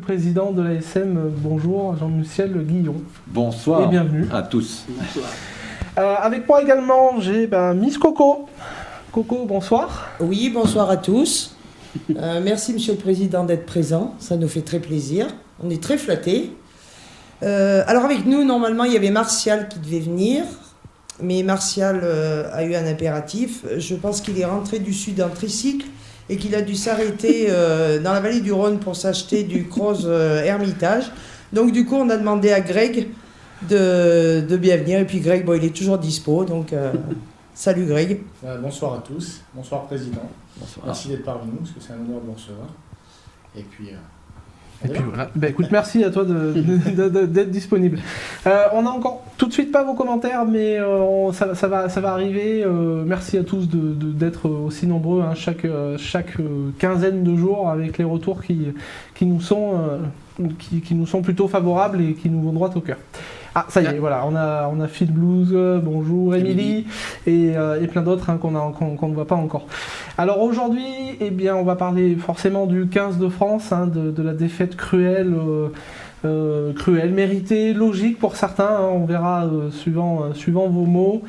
président de l'ASM. Bonjour Jean-Michel Guillon. Bonsoir et bienvenue à tous. Bonsoir. Avec moi également, j'ai Miss Coco. Coco, bonsoir. Oui, bonsoir à tous. Merci Monsieur le Président d'être présent, ça nous fait très plaisir. On est très flattés. Alors avec nous, normalement, il y avait Martial qui devait venir, mais Martial a eu un impératif. Je pense qu'il est rentré du sud en tricycle et qu'il a dû s'arrêter dans la vallée du Rhône pour s'acheter du Croze Hermitage. Donc du coup, on a demandé à Greg de bien venir. Et puis Greg, bon, il est toujours dispo, donc salut Greg. Bonsoir à tous, bonsoir Président. Bonsoir. Merci d'être parmi nous, parce que c'est un honneur de vous recevoir. Et puis voilà. Écoute, merci à toi d'être disponible. On a encore tout de suite pas vos commentaires, mais ça va arriver. Merci à tous d'être aussi nombreux chaque quinzaine de jours avec les retours qui nous sont plutôt favorables et qui nous vont droit au cœur. Ah, ça y est, voilà, on a Phil Blues, bonjour Émilie, et plein d'autres qu'on ne voit pas encore. Alors aujourd'hui, eh bien, on va parler forcément du 15 de France, de la défaite cruelle, méritée, logique pour certains, on verra suivant vos mots.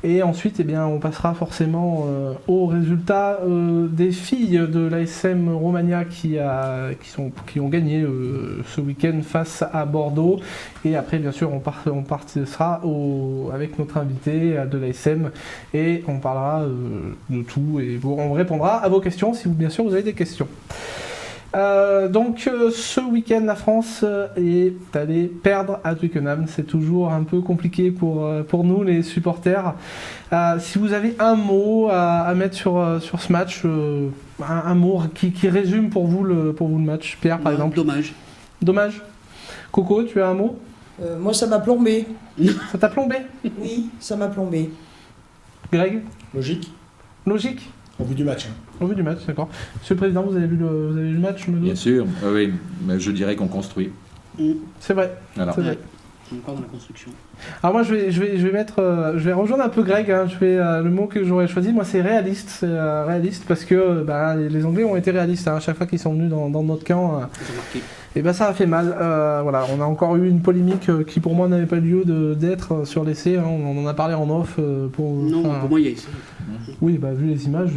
Et ensuite, eh bien, on passera forcément aux résultats des filles de l'ASM Romagna qui ont gagné ce week-end face à Bordeaux. Et après, bien sûr, on partira avec notre invité de l'ASM et on parlera de tout et on répondra à vos questions si bien sûr vous avez des questions. Donc ce week-end la France est allée perdre à Twickenham, c'est toujours un peu compliqué pour nous les supporters. Si vous avez un mot à mettre sur ce match, un mot qui résume pour vous le match, Pierre par exemple. Dommage. Coco, tu as un mot? Moi ça m'a plombé. Ça t'a plombé? Oui, ça m'a plombé. Greg? logique, Au vu du match. Au vu du match, d'accord. Monsieur le Président, vous avez vu le match, je me doute? Bien sûr, oui, mais je dirais qu'on construit. C'est vrai. Alors, C'est vrai. Encore dans la construction. Alors moi je vais rejoindre un peu Greg, le mot que j'aurais choisi, moi c'est réaliste, parce que les Anglais ont été réalistes, à chaque fois qu'ils sont venus dans notre camp, et ça a fait mal. Voilà, on a encore eu une polémique qui pour moi n'avait pas lieu d'être sur l'essai, on en a parlé en off. Pour moi il y a essai. Oui, vu les images,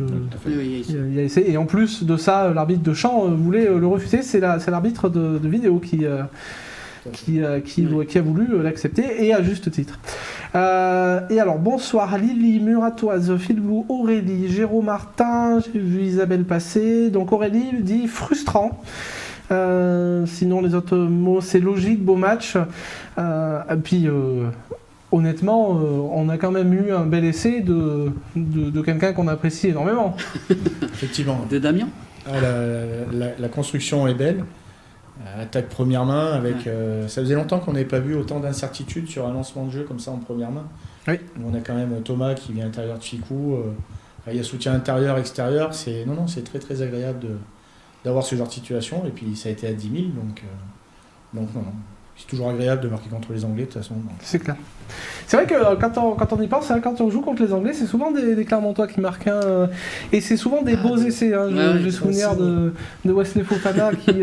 Il y a essai. Et en plus de ça, l'arbitre de champ voulait le refuser, c'est l'arbitre de vidéo qui a voulu l'accepter, et à juste titre. Et alors, bonsoir Lily, Muratoise, Philbou, Aurélie, Jérôme Martin, j'ai vu Isabelle passer. Donc Aurélie dit frustrant. Sinon, les autres mots, c'est logique, beau match. Et puis, honnêtement, on a quand même eu un bel essai de quelqu'un qu'on apprécie énormément. Effectivement. De Damien. La construction est belle. Attaque première main avec. Ça faisait longtemps qu'on n'avait pas vu autant d'incertitudes sur un lancement de jeu comme ça en première main. Oui. On a quand même Thomas qui vient à l'intérieur de Ficou. Il y a soutien intérieur, extérieur. C'est très très agréable d'avoir ce genre de situation. Et puis ça a été à 10 000, donc non. C'est toujours agréable de marquer contre les Anglais de toute façon. Donc. C'est clair. C'est vrai que quand on y pense, quand on joue contre les Anglais, c'est souvent des Clermontois qui marquent, et c'est souvent des beaux essais. J'ai souvenir de Wesley Fofana qui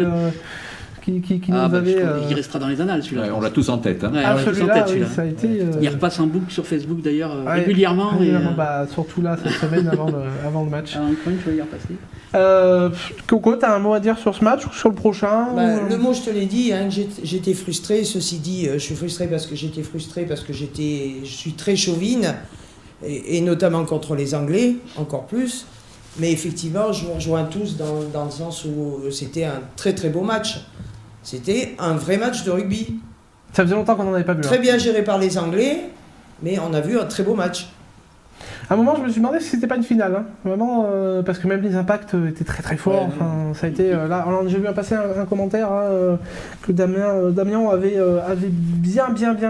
nous avait... Il restera dans les annales celui-là. on l'a tous en tête. Ouais, celui-là, oui, ça a été... Il repasse un book sur Facebook d'ailleurs régulièrement. Surtout là, cette semaine avant le match. Encore une fois, il est repassé. Coco, t'as un mot à dire sur ce match ou sur le prochain? Le mot, je te l'ai dit, j'étais frustré. Ceci dit, je suis frustré parce que je suis très chauvine, et notamment contre les Anglais, encore plus. Mais effectivement, je vous rejoins tous dans le sens où c'était un très très beau match. C'était un vrai match de rugby. Ça faisait longtemps qu'on n'en avait pas vu. Très bien géré par les Anglais, mais on a vu un très beau match. À un moment, je me suis demandé si c'était pas une finale. Vraiment, parce que même les impacts étaient très très forts. Ça a été là. Alors, j'ai vu passer un commentaire que Damien avait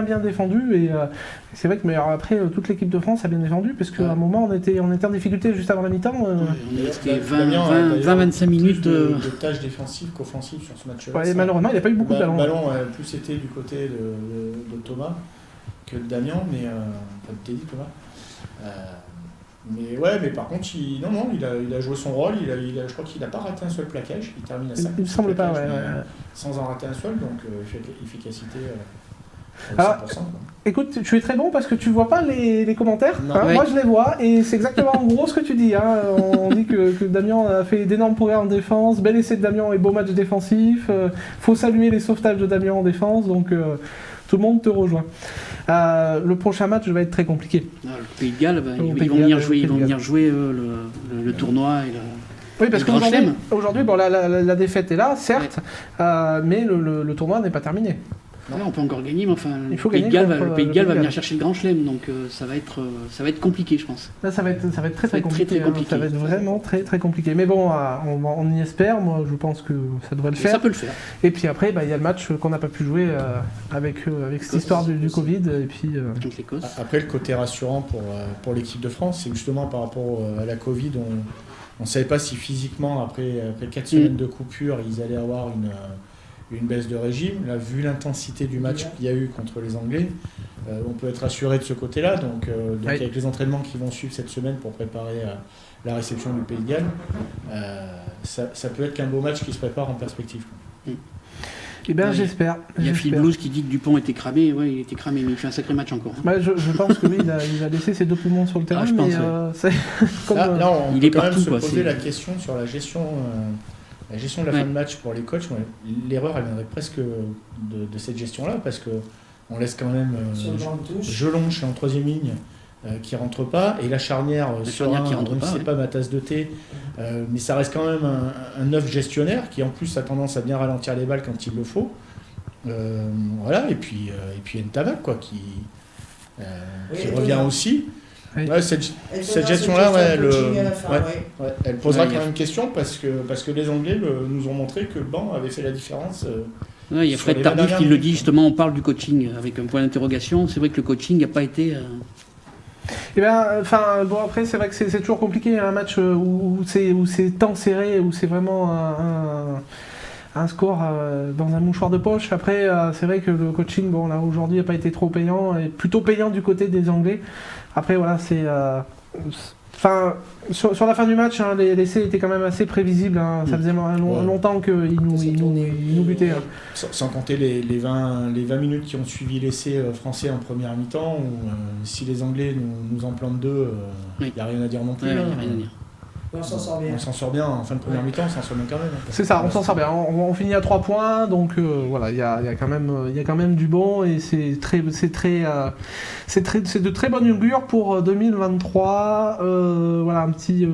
bien défendu, et c'est vrai que mais après toute l'équipe de France a bien défendu, parce qu'à un moment on était en difficulté juste avant la mi-temps. On est resté 20-25 minutes de tâches défensives qu'offensives sur ce match-là. Ouais, malheureusement, il n'y a pas eu beaucoup de ballons. Le ballon a plus été du côté de Thomas que de Damien, mais pas de Teddy Thomas. Mais par contre, il a joué son rôle. Je crois qu'il n'a pas raté un seul plaquage. Il termine à 5. Il me semble pas, sans en rater un seul, donc efficacité. Alors, écoute, tu es très bon parce que tu vois pas les commentaires. Moi, je les vois et c'est exactement en gros ce que tu dis. On dit que Damien a fait d'énormes progrès en défense, bel essai de Damien et beau match défensif. Faut saluer les sauvetages de Damien en défense, donc tout le monde te rejoint. Le prochain match va être très compliqué. Le Pays de Galles, ils vont venir jouer le tournoi et oui, parce qu'aujourd'hui, la défaite est là, certes, mais le tournoi n'est pas terminé. Ouais, on peut encore gagner, mais enfin, le Pays de Galles va venir chercher le Grand Chelem, donc ça va être compliqué, je pense. Là, ça va être très compliqué. Ça va être vraiment très compliqué. Mais bon, on y espère. Moi, je pense que ça devrait le faire. Ça peut le faire. Et puis après, il y a le match qu'on n'a pas pu jouer avec cette histoire du Covid. Et puis, après, le côté rassurant pour l'équipe de France, c'est justement par rapport à la Covid, on ne savait pas si physiquement, après 4 semaines de coupure, ils allaient avoir une baisse de régime. Là, vu l'intensité du match qu'il y a eu contre les Anglais, on peut être assuré de ce côté-là. Donc avec les entraînements qui vont suivre cette semaine pour préparer la réception du Pays de Galles, ça peut être qu'un beau match qui se prépare en perspective. Eh bien, j'espère. Il y a Phil Blues qui dit que Dupont était cramé. Ouais, il était cramé, mais il fait un sacré match encore. Je pense que oui, il a laissé ses 2 poumons sur le terrain. Je pense, là, on peut quand même se poser la question sur la gestion de la fin de match pour les coachs. L'erreur, elle viendrait presque de cette gestion-là, parce qu'on laisse quand même Jelon chez en 3e ligne qui rentre pas, et la charnière Serein, qui rentre pas, c'est pas ma tasse de thé, mais ça reste quand même un neuf gestionnaire qui en plus a tendance à bien ralentir les balles quand il le faut. Et puis Ntamak qui revient aussi. Oui. Cette gestion-là, elle posera quand même question, parce que les Anglais nous ont montré que le banc avait fait la différence. Il y a Fred Tardif qui le dit, justement, on parle du coaching avec un point d'interrogation. C'est vrai que le coaching n'a pas été... après, c'est vrai que c'est toujours compliqué, un match où c'est tant serré, où c'est vraiment un score dans un mouchoir de poche. Après, c'est vrai que le coaching, aujourd'hui, n'a pas été trop payant, et plutôt payant du côté des Anglais. Après, voilà, c'est... sur la fin du match, l'essai était quand même assez prévisible. Ça faisait longtemps qu'ils nous butaient. Sans compter les 20 minutes qui ont suivi l'essai français en première mi-temps, où si les Anglais nous en plantent 2, il n'y a rien à dire non plus. Rien à dire. On s'en sort bien. On s'en sort bien en fin de première mi-temps, on s'en sort bien quand même. C'est ça, on s'en sort bien. On finit à 3 points, donc il y a quand même du bon, et c'est de très bonne augure pour 2023. Un petit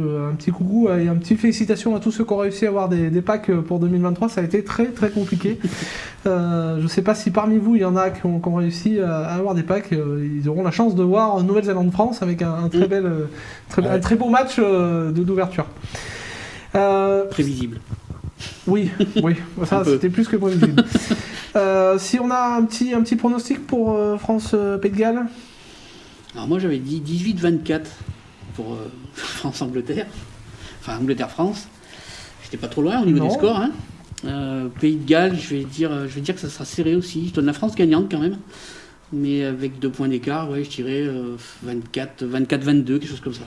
coucou et un petit félicitations à tous ceux qui ont réussi à avoir des packs pour 2023. Ça a été très très compliqué. Je ne sais pas si parmi vous il y en a qui ont réussi à avoir des packs. Ils auront la chance de voir Nouvelle-Zélande-France avec un très beau match d'ouverture. Prévisible. Oui, ça c'était plus que prévisible. Si on a un petit pronostic pour France-Pays de Galles. Alors moi j'avais dit 18-24 pour France-Angleterre. Enfin Angleterre-France. J'étais pas trop loin au niveau des scores. Pays de Galles, je vais dire que ça sera serré aussi. Je donne la France gagnante quand même. Mais avec 2 points d'écart, je dirais 24-22, quelque chose comme ça.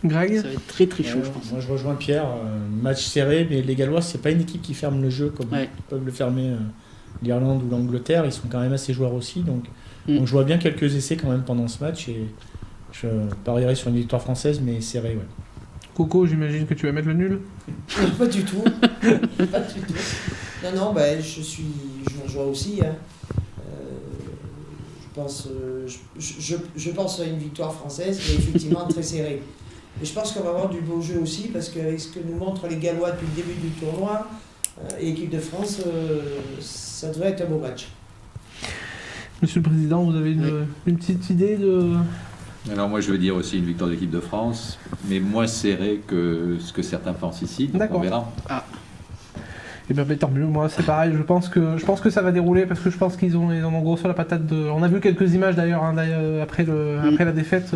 Greg ? Ça va être très très chaud, je pense. Moi je rejoins Pierre, match serré, mais les Gallois, c'est pas une équipe qui ferme le jeu comme peuvent le fermer l'Irlande ou l'Angleterre. Ils sont quand même assez joueurs aussi, donc je vois bien quelques essais quand même pendant ce match, et je parierais sur une victoire française, mais serrée. Coco, j'imagine que tu vas mettre le nul ? Pas du tout. Pas du tout. Non, je rejoins aussi. Je pense à une victoire française, mais effectivement très serrée. Et je pense qu'on va avoir du beau jeu aussi, parce qu'avec ce que nous montrent les Gallois depuis le début du tournoi, et l'équipe de France, ça devrait être un beau match. Monsieur le Président, vous avez une petite idée de... Alors moi je veux dire aussi une victoire de l'équipe de France, mais moins serrée que ce que certains pensent ici, donc on verra. Et bien tant mieux, moi c'est pareil, je pense que ça va dérouler, parce que je pense qu'ils en ont gros sur la patate. On a vu quelques images d'ailleurs, après la défaite,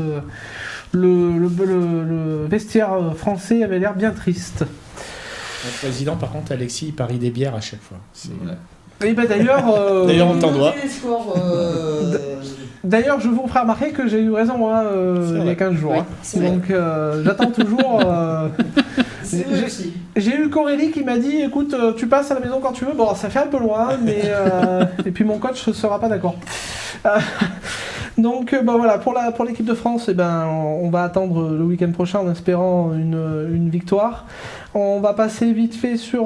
le vestiaire français avait l'air bien triste. Le président par contre, Alexis, il parie des bières à chaque fois. Et d'ailleurs... D'ailleurs on t'en doit. D'ailleurs, je vous ferai remarquer que j'ai eu raison il y a 15 jours. Oui, hein. c'est vrai. Donc j'attends toujours. C'est vrai aussi. J'ai eu Corélie qui m'a dit écoute, tu passes à la maison quand tu veux. Bon, ça fait un peu loin, mais. Et puis mon coach ne sera pas d'accord. Donc voilà, pour l'équipe de France, on va attendre le week-end prochain en espérant une victoire. On va passer vite fait sur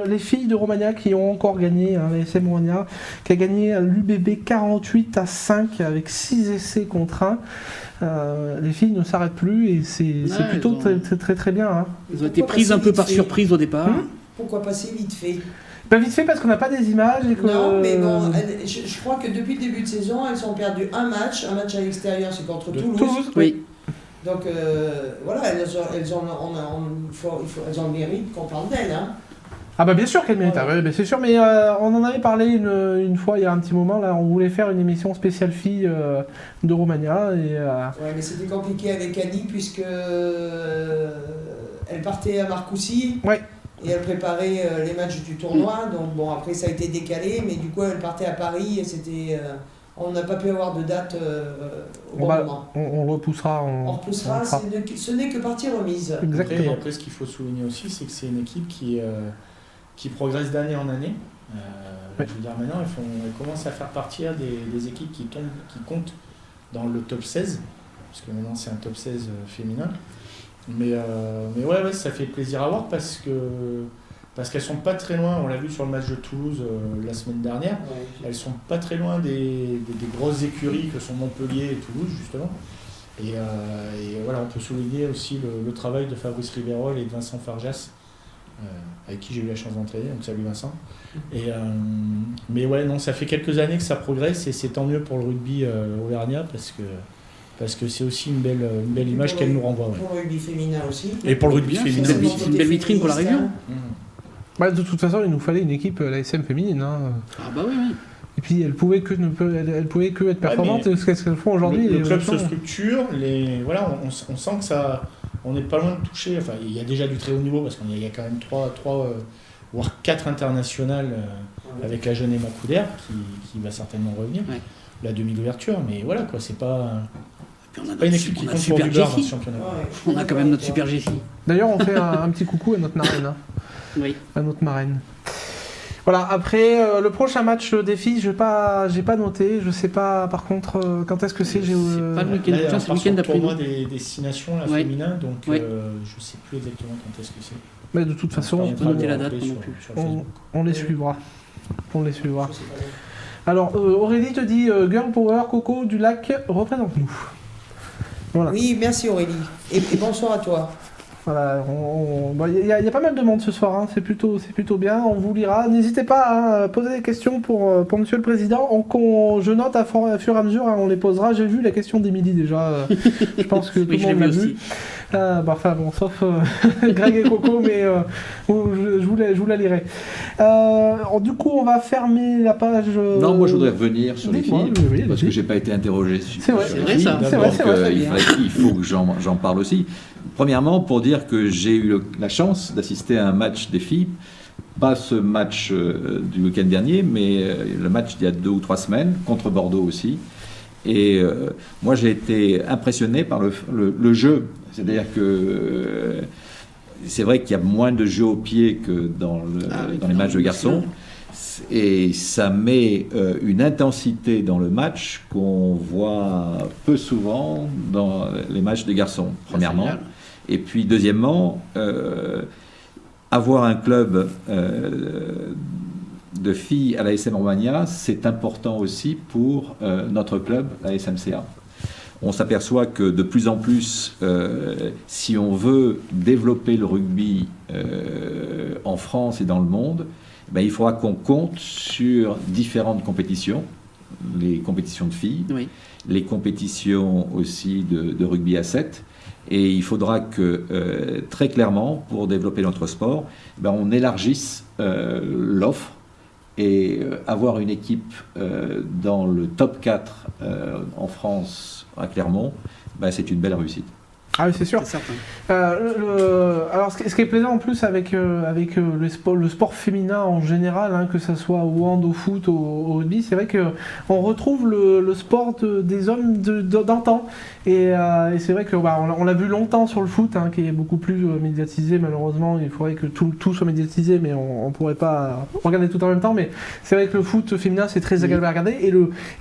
les filles de Romagna qui ont encore gagné, la SM Romagna, qui a gagné l'UBB 48-5 avec 6 essais contre 1. Les filles ne s'arrêtent plus et c'est plutôt très très bien. Hein. Elles ont été prises un peu par surprise au départ. Pourquoi passer vite fait? Vite fait parce qu'on n'a pas des images et que... Non, mais bon, je crois que depuis le début de saison, elles ont perdu un match à l'extérieur, c'est contre Toulouse. Oui. Donc voilà, elles ont le mérite qu'on parle d'elles. Hein. Ah bah bien sûr qu'elle mérite, Ouais. c'est sûr, mais on en avait parlé une fois il y a un petit moment, là on voulait faire une émission spéciale filles de Romagna et... Ouais, mais c'était compliqué avec Annie puisque elle partait à Marcoussis. Ouais. Et elle préparait les matchs du tournoi, donc bon, après ça a été décalé, mais du coup elle partait à Paris et c'était... on n'a pas pu avoir de date au bon moment. On repoussera. On repoussera, ce n'est que partie remise. Exactement. Après, ce qu'il faut souligner aussi, c'est que c'est une équipe qui progresse d'année en année. Ouais. Je veux dire, maintenant, elles commencent à faire partir des équipes qui comptent dans le top 16, parce que maintenant c'est un top 16 féminin. Mais ouais, ça fait plaisir à voir parce qu'elles sont pas très loin, on l'a vu sur le match de Toulouse la semaine dernière, elles sont pas très loin des grosses écuries que sont Montpellier et Toulouse justement. Et voilà, on peut souligner aussi le travail de Fabrice Riverol et de Vincent Farjas, avec qui j'ai eu la chance d'entraîner, donc salut Vincent. Mais ouais, non, ça fait quelques années que ça progresse et c'est tant mieux pour le rugby auvergnat parce que c'est aussi une belle image qu'elle nous renvoie. Ouais. Pour le rugby féminin aussi. Et pour le rugby féminin c'est aussi. une belle vitrine pour la région. Bah, de toute façon, il nous fallait une équipe, la SM féminine. Hein. Ah bah oui. Et puis, elle pouvait que être performante, mais ce qu'elles font aujourd'hui. Le club se structure, voilà, on sent que ça, on n'est pas loin de toucher. Enfin, il y a déjà du très haut niveau parce qu'il y a quand même 3 voire 4 internationales avec la jeune Emma Couder qui va certainement revenir. Ouais. La demi d'ouverture, mais voilà quoi, c'est pas Puis une équipe qui compte pour super du beurre dans ce Jessie. championnat. On a quand même notre super Jessie. D'ailleurs, on fait un petit coucou à notre marraine. Hein. Oui. À notre marraine. Voilà, après, le prochain match des filles, j'ai pas noté. Je sais pas, par contre, quand est-ce que c'est. C'est pas le week-end Là, prochain, on c'est le part week-end sur le d'après. tournoi des 6 nations là, Ouais. féminin, donc Ouais. je sais plus exactement quand est-ce que c'est. Mais de toute façon, pas noter la date, sur, non plus. sur Facebook. on les suivra. On les suivra. Alors, Aurélie te dit Girl Power, Coco du Lac, représente-nous. Voilà. Oui, merci Aurélie. Et bonsoir à toi. Voilà, il y a pas mal de monde ce soir, hein. C'est plutôt bien, on vous lira. N'hésitez pas à poser des questions pour Monsieur le Président. Je note à fur et à mesure, hein, on les posera. J'ai vu la question d'Émilie déjà, je pense que tout Oui, le je l'ai monde l'a vu vu. aussi. Enfin bon, sauf Greg et Coco, mais je vous la lirai. Du coup, on va fermer la page... Non, moi je voudrais revenir sur les Dites-moi, filles, oui, parce allez-y. que j'ai pas été interrogé sur C'est vrai. sur C'est les vrai, filles. ça. C'est vrai, Donc, c'est vrai, il faut que j'en parle aussi. Premièrement, pour dire que j'ai eu la chance d'assister à un match des filles, pas ce match du week-end dernier, mais le match d'il y a 2 ou 3 semaines, contre Bordeaux aussi. Et moi j'ai été impressionné par le jeu. C'est-à-dire que c'est vrai qu'il y a moins de jeux au pied que dans les matchs de garçons. Et ça met une intensité dans le match qu'on voit peu souvent dans les matchs des garçons, premièrement. Et puis deuxièmement, avoir un club de filles à la SM Romagna, c'est important aussi pour notre club, la SMCA. On s'aperçoit que de plus en plus, si on veut développer le rugby en France et dans le monde, ben, il faudra qu'on compte sur différentes compétitions, les compétitions de filles, Oui. les compétitions aussi de rugby à 7. Et il faudra que, très clairement, pour développer notre sport, ben, on élargisse l'offre et avoir une équipe dans le top 4 en France à Clermont, ben, c'est une belle réussite. Ah oui, c'est sûr. C'est certain. Alors, ce qui est plaisant en plus avec le sport féminin en général, hein, que ce soit au hand, au foot, au rugby, c'est vrai qu'on retrouve le sport des hommes d'antan. Et c'est vrai que on l'a vu longtemps sur le foot, hein, qui est beaucoup plus médiatisé malheureusement. Il faudrait que tout soit médiatisé, mais on ne pourrait pas regarder tout en même temps. Mais c'est vrai que le foot féminin, c'est très agréable à regarder.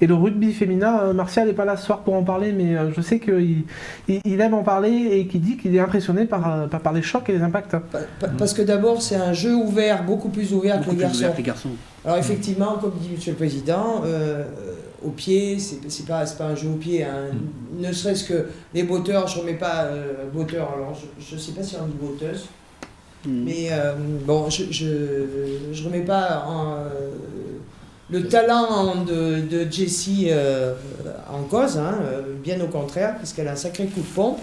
Et le rugby féminin, Martial n'est pas là ce soir pour en parler, mais je sais qu'il aime en parler et qu'il dit qu'il est impressionné par les chocs et les impacts. Parce que d'abord, c'est un jeu ouvert, beaucoup plus ouvert que les garçons. Les garçons. Alors effectivement, comme dit Monsieur le Président, au pied, c'est pas un jeu au pied. Hein. Ne serait-ce que les botteurs, je ne remets pas botteur, alors je ne sais pas si on dit botteuse, mais bon, je remets pas le talent de Jessie en cause, hein, bien au contraire, parce qu'elle a un sacré coup de pompe.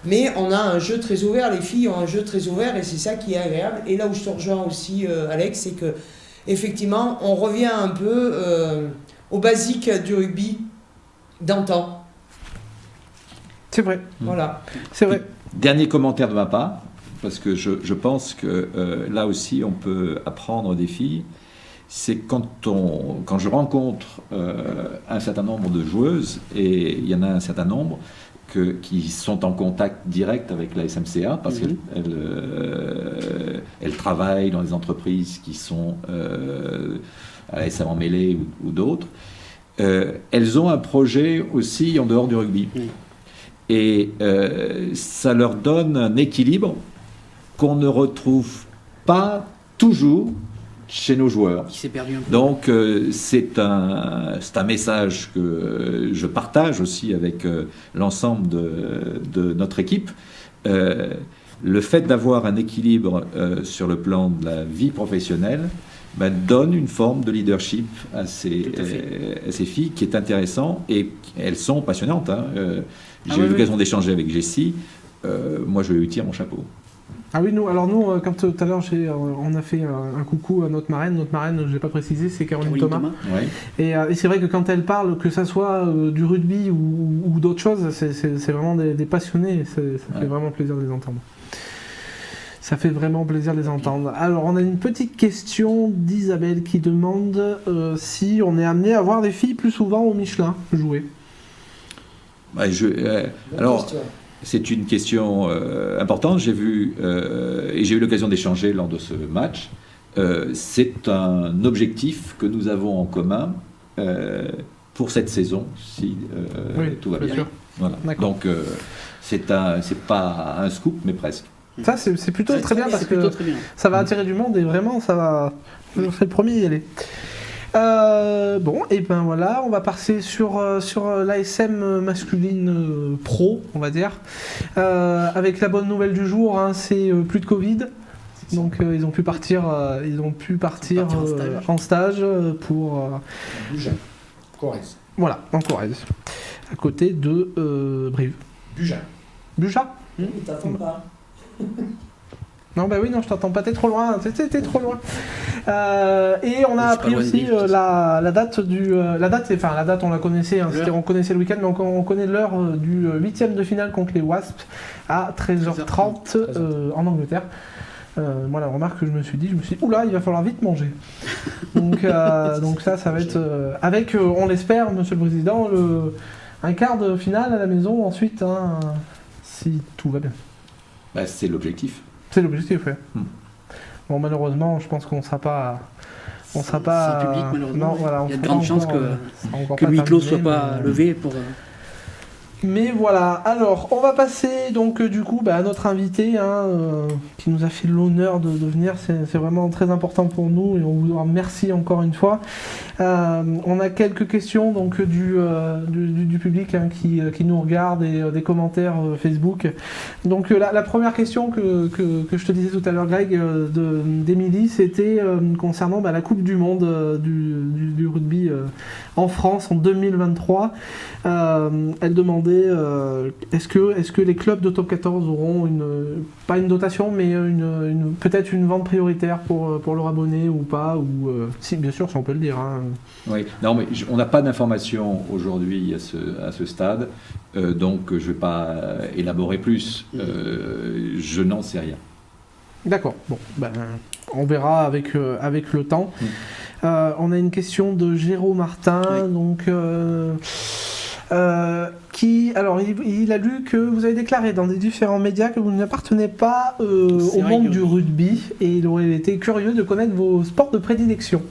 Mais on a un jeu très ouvert, les filles ont un jeu très ouvert et c'est ça qui est agréable. Et là où je te rejoins aussi, Alex, c'est que effectivement, on revient un peu au basique du rugby d'antan. C'est vrai. Voilà. C'est vrai. Dernier commentaire de ma part, parce que je pense que là aussi on peut apprendre des filles, c'est quand je rencontre un certain nombre de joueuses, et il y en a un certain nombre qui sont en contact direct avec la SMCA, parce qu'elles travaillent dans des entreprises qui sont à la SM en mêlée ou d'autres. Elles ont un projet aussi en dehors du rugby. Et ça leur donne un équilibre qu'on ne retrouve pas toujours chez nos joueurs. Qui s'est perdu un peu. Donc c'est un message que je partage aussi avec l'ensemble de notre équipe. Le fait d'avoir un équilibre sur le plan de la vie professionnelle donne une forme de leadership à ces filles qui est intéressant, et elles sont passionnantes. Hein. J'ai eu l'occasion d'échanger avec Jessie. Moi, je lui tire mon chapeau. Ah oui, nous, quand tout à l'heure on a fait un coucou à notre marraine, je ne l'ai pas précisé, c'est Caroline Thomas. Ouais. Et c'est vrai que quand elle parle, que ça soit du rugby ou d'autres choses, c'est vraiment des passionnés, ça fait vraiment plaisir de les entendre. Ça fait vraiment plaisir de les entendre. Alors, on a une petite question d'Isabelle qui demande si on est amené à voir des filles plus souvent au Michelin jouer. Alors, c'est une question importante. J'ai vu et j'ai eu l'occasion d'échanger lors de ce match. C'est un objectif que nous avons en commun pour cette saison, si tout va bien. Sûr. Voilà. Donc, c'est pas un scoop, mais presque. Ça, c'est plutôt très bien parce que ça va attirer du monde et vraiment, ça va. Je serai le premier à y aller. Bon, et ben voilà, on va passer sur l'ASM masculine pro, on va dire. Avec la bonne nouvelle du jour, hein, c'est plus de Covid. Donc ils ont pu partir, en stage pour. Buja, Corrèze. Voilà, en Corrèze, à côté de Brive. Buja. Buja. Il t'attend pas. Non, bah oui, non, je t'entends pas, t'es trop loin, t'es trop loin. Et on a appris aussi la date la date on la connaissait, hein, on connaissait le week-end, mais on connaît l'heure du 8e de finale contre les Wasps à 13h30 en Angleterre. Moi, la remarque que je me suis dit, oula, il va falloir vite manger. Donc ça va être avec, on l'espère, Monsieur le Président, un quart de finale à la maison ensuite, hein, si tout va bien. C'est l'objectif. C'est l'objectif, oui. Bon, malheureusement, je pense qu'on ne sera pas. C'est public, malheureusement. Non, voilà, il y a de grandes chances que le huis clos ne soit pas levé pour. Mais voilà, alors on va passer donc du coup à notre invité qui nous a fait l'honneur de venir, c'est vraiment très important pour nous et on vous en remercie encore une fois. On a quelques questions donc du public qui nous regarde et des commentaires Facebook. Donc la première question que je te disais tout à l'heure, Greg, d'Émilie, c'était concernant la Coupe du Monde du rugby en France en 2023. Elle demandait demander est-ce que les clubs de top 14 auront pas une dotation, mais peut-être une vente prioritaire pour leur abonné ou pas, ou si, bien sûr, si on peut le dire. Hein. Oui, non, mais on n'a pas d'informations aujourd'hui à ce stade, donc je ne vais pas élaborer plus. Je n'en sais rien. D'accord, bon, on verra avec le temps. On a une question de Géraud Martin, donc, alors il a lu que vous avez déclaré dans des différents médias que vous n'appartenez pas au monde du rugby, et il aurait été curieux de connaître vos sports de prédilection.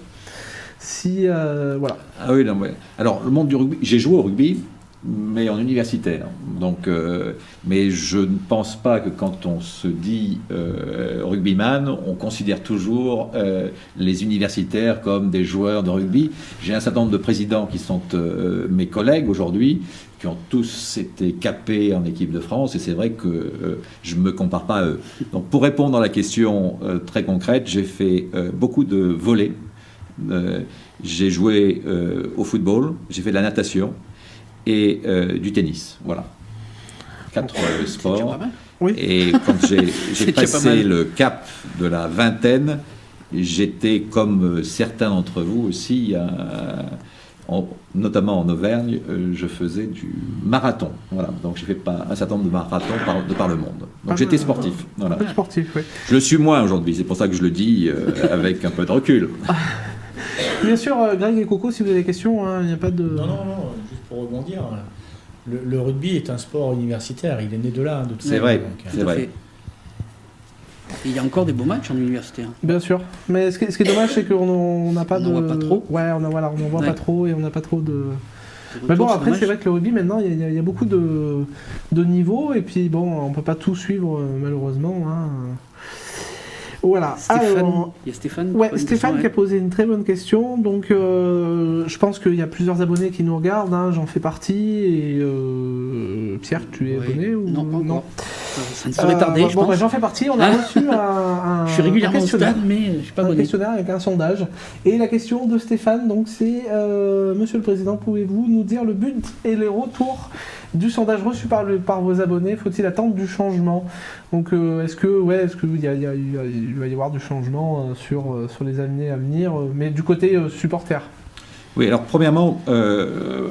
Si, voilà. Ah oui, non, mais, alors le monde du rugby, j'ai joué au rugby, mais en universitaire. Donc, mais je ne pense pas que quand on se dit rugbyman, on considère toujours les universitaires comme des joueurs de rugby. J'ai un certain nombre de présidents qui sont mes collègues aujourd'hui, qui ont tous été capés en équipe de France, et c'est vrai que je ne me compare pas à eux. Donc, pour répondre à la question très concrète, j'ai fait beaucoup de volley, j'ai joué au football, j'ai fait de la natation, et du tennis, voilà. 4 sports. Oui. Et quand j'ai passé le cap de la vingtaine, j'étais comme certains d'entre vous aussi, notamment en Auvergne, je faisais du marathon. Voilà. Donc j'ai fait un certain nombre de marathons de par le monde. Donc j'étais sportif. Voilà. Sportif, oui. Je le suis moins aujourd'hui, c'est pour ça que je le dis avec un peu de recul. Bien sûr, Greg et Coco, si vous avez des questions, il n'y a pas de... Non, juste pour rebondir, le rugby est un sport universitaire, il est né de là, de tout ça. C'est vrai, donc, c'est vrai. Et il y a encore des beaux matchs en universitaire. Bien sûr, mais ce qui est dommage, c'est qu'on n'a pas on n'en voit pas trop. Ouais, on n'en voit pas trop, et on n'a pas trop de... Retour, Mais bon, après, dommage. c'est vrai que le rugby, maintenant, il y a beaucoup de niveaux, et puis bon, on peut pas tout suivre, malheureusement. Hein. Voilà. Alors, Il y a Stéphane. ouais, qui Stéphane qui a posé une très bonne question. Donc, je pense qu'il y a plusieurs abonnés qui nous regardent. Hein, j'en fais partie. Et Pierre, tu es abonné ou Non, pas encore. Ça ne serait tardé, je bon, pense. j'en fais partie. On a reçu un Je suis régulièrement au questionnaire. stade, mais je ne suis pas Un abonné. questionnaire avec un sondage. Et la question de Stéphane, donc c'est Monsieur le Président, pouvez-vous nous dire le but et les retours du sondage reçu par vos abonnés? Faut-il attendre du changement? Donc est-ce qu'il va y avoir du changement sur les années à venir, mais du côté supporter? Oui, alors premièrement, le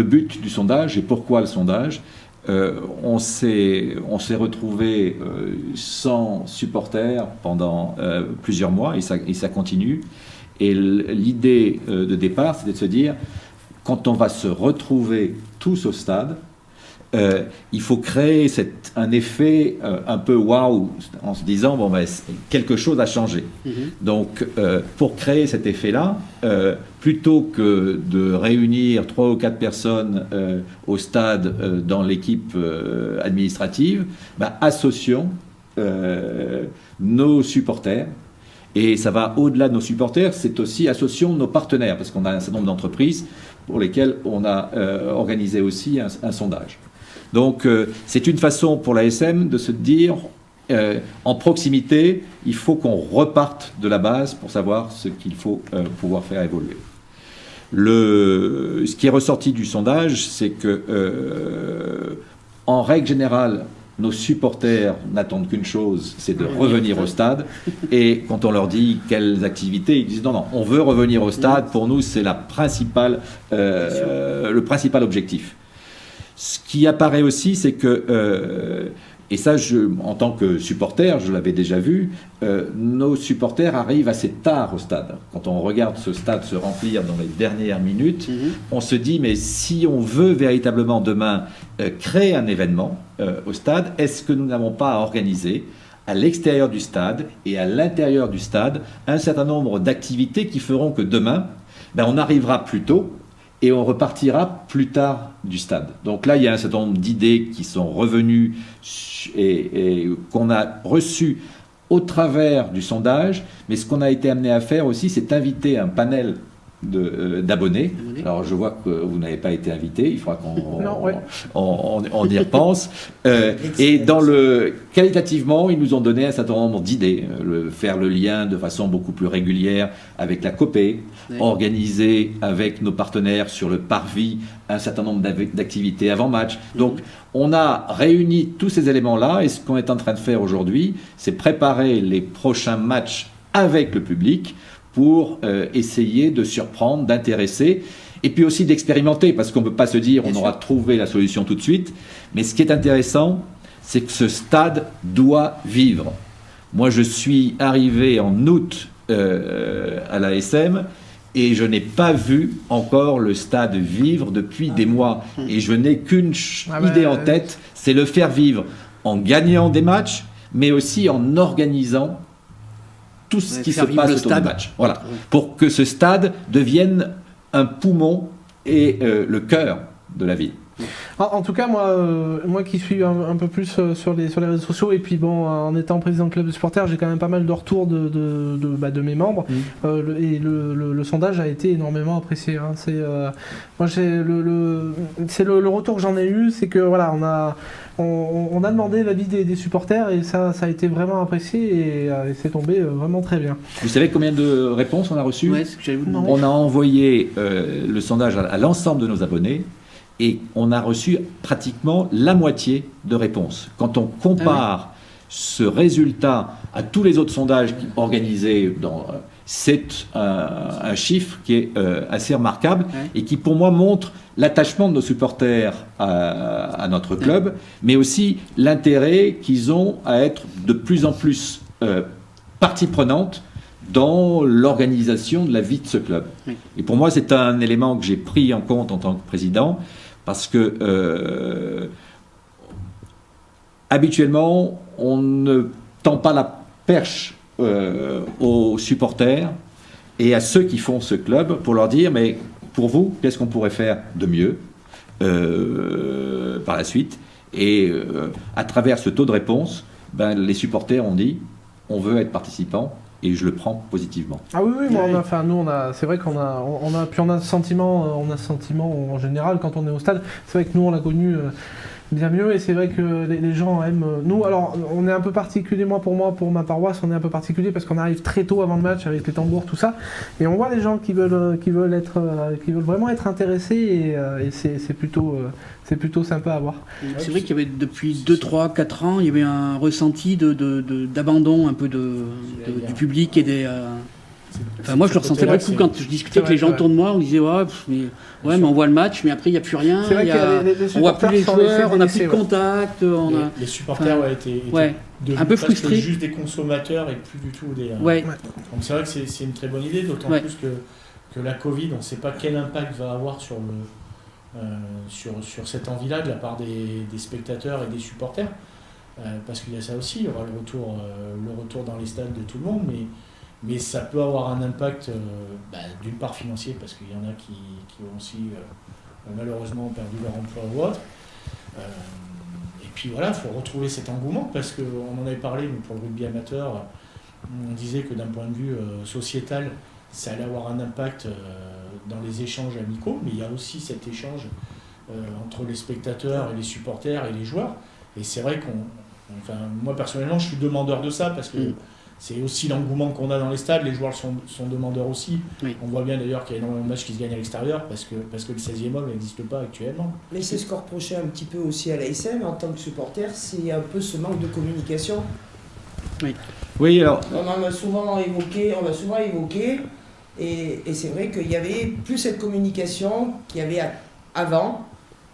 but du sondage et pourquoi le sondage. On s'est retrouvé sans supporters pendant plusieurs mois, et ça continue. Et l'idée de départ, c'était de se dire, quand on va se retrouver tous au stade, il faut créer un effet un peu waouh, en se disant, bon, ben, quelque chose a changé. Donc, pour créer cet effet-là, plutôt que de réunir 3 ou 4 personnes au stade dans l'équipe administrative, ben, associons nos supporters. Et ça va au-delà de nos supporters, c'est aussi associons nos partenaires, parce qu'on a un certain nombre d'entreprises pour lesquelles on a organisé aussi un sondage. Donc, c'est une façon pour l'ASM de se dire, en proximité, il faut qu'on reparte de la base pour savoir ce qu'il faut pouvoir faire évoluer. Ce qui est ressorti du sondage, c'est que, en règle générale, nos supporters n'attendent qu'une chose, c'est de revenir au stade. Et quand on leur dit quelles activités, ils disent non, on veut revenir au stade. Pour nous, c'est le principal objectif. Ce qui apparaît aussi, c'est que, et ça, en tant que supporter, je l'avais déjà vu, nos supporters arrivent assez tard au stade. Quand on regarde ce stade se remplir dans les dernières minutes, on se dit, mais si on veut véritablement demain créer un événement au stade, est-ce que nous n'avons pas à organiser à l'extérieur du stade et à l'intérieur du stade un certain nombre d'activités qui feront que demain, on arrivera plus tôt et on repartira plus tard du stade. Donc là, il y a un certain nombre d'idées qui sont revenues et qu'on a reçues au travers du sondage, mais ce qu'on a été amené à faire aussi, c'est inviter un panel d'abonnés. Alors je vois que vous n'avez pas été invité, il faudra qu'on Non, ouais. on y repense. Et qualitativement, ils nous ont donné un certain nombre d'idées. Faire le lien de façon beaucoup plus régulière avec la COPE, organiser avec nos partenaires sur le parvis un certain nombre d'activités avant match. Donc on a réuni tous ces éléments-là, et ce qu'on est en train de faire aujourd'hui, c'est préparer les prochains matchs avec le public pour essayer de surprendre, d'intéresser, et puis aussi d'expérimenter, parce qu'on ne peut pas se dire on aura trouvé la solution tout de suite. Mais ce qui est intéressant, c'est que ce stade doit vivre. Moi, je suis arrivé en août à l'ASM, et je n'ai pas vu encore le stade vivre depuis des mois. Et je n'ai qu'une idée en tête, c'est le faire vivre en gagnant des matchs, mais aussi en organisant tout ce qui se passe autour du match. Voilà. Pour que ce stade devienne un poumon et le cœur de la ville. En tout cas, moi qui suis un peu plus sur les réseaux sociaux, et puis bon, en étant président de club de supporters, j'ai quand même pas mal de retours de mes membres, et le sondage a été énormément apprécié. Hein. C'est le retour que j'en ai eu, c'est que voilà, on a demandé l'avis des supporters, et ça a été vraiment apprécié, et c'est tombé vraiment très bien. Vous savez combien de réponses on a reçues? Ouais, c'est ce que j'allais vous demander. On a envoyé le sondage à l'ensemble de nos abonnés, et on a reçu pratiquement la moitié de réponses. Quand on compare ce résultat à tous les autres sondages organisés, c'est un chiffre qui est assez remarquable, et qui pour moi montre l'attachement de nos supporters à notre club, mais aussi l'intérêt qu'ils ont à être de plus en plus partie prenante dans l'organisation de la vie de ce club. Et pour moi, c'est un élément que j'ai pris en compte en tant que président, parce que habituellement, on ne tend pas la perche aux supporters et à ceux qui font ce club pour leur dire, mais pour vous, qu'est-ce qu'on pourrait faire de mieux par la suite? Et à travers ce taux de réponse, les supporters ont dit, on veut être participants. Et je le prends positivement. Ah oui, c'est vrai qu'on a ce sentiment en général quand on est au stade. C'est vrai que nous on l'a connu bien mieux, et c'est vrai que les gens aiment nous. Alors on est un peu particulier, pour ma paroisse, on est un peu particulier parce qu'on arrive très tôt avant le match avec les tambours, tout ça, et on voit les gens qui veulent vraiment être intéressés, et c'est plutôt sympa à voir. C'est vrai qu'il y avait depuis 2, 3, 4 ans, il y avait un ressenti d'abandon un peu du public et des... Enfin, moi je le ressentais beaucoup quand je discutais avec les gens autour de moi, on disait mais on voit le match, mais après il n'y a plus rien, on voit plus les joueurs, on n'a plus de contact. Les supporters étaient un peu frustrés. Juste des consommateurs et plus du tout des... Donc c'est vrai que c'est une très bonne idée, d'autant plus que la Covid, on ne sait pas quel impact va avoir sur cette envie-là de la part des spectateurs et des supporters, parce qu'il y a ça aussi, il y aura le retour dans les stades de tout le monde, mais ça peut avoir un impact d'une part financier, parce qu'il y en a qui ont aussi malheureusement perdu leur emploi ou autre, et puis voilà, il faut retrouver cet engouement, parce qu'on en avait parlé, mais pour le rugby amateur, on disait que d'un point de vue sociétal, ça allait avoir un impact dans les échanges amicaux, mais il y a aussi cet échange entre les spectateurs et les supporters et les joueurs. Et c'est vrai moi personnellement, je suis demandeur de ça, parce que c'est aussi l'engouement qu'on a dans les stades, les joueurs sont demandeurs aussi. On voit bien d'ailleurs qu'il y a énormément de matchs qui se gagnent à l'extérieur, parce que le 16e homme n'existe pas actuellement. Mais c'est ce qu'on reprochait un petit peu aussi à l'ASM en tant que supporter, c'est un peu ce manque de communication. Oui, alors... On l'a souvent évoqué, et c'est vrai qu'il y avait plus cette communication qu'il y avait avant.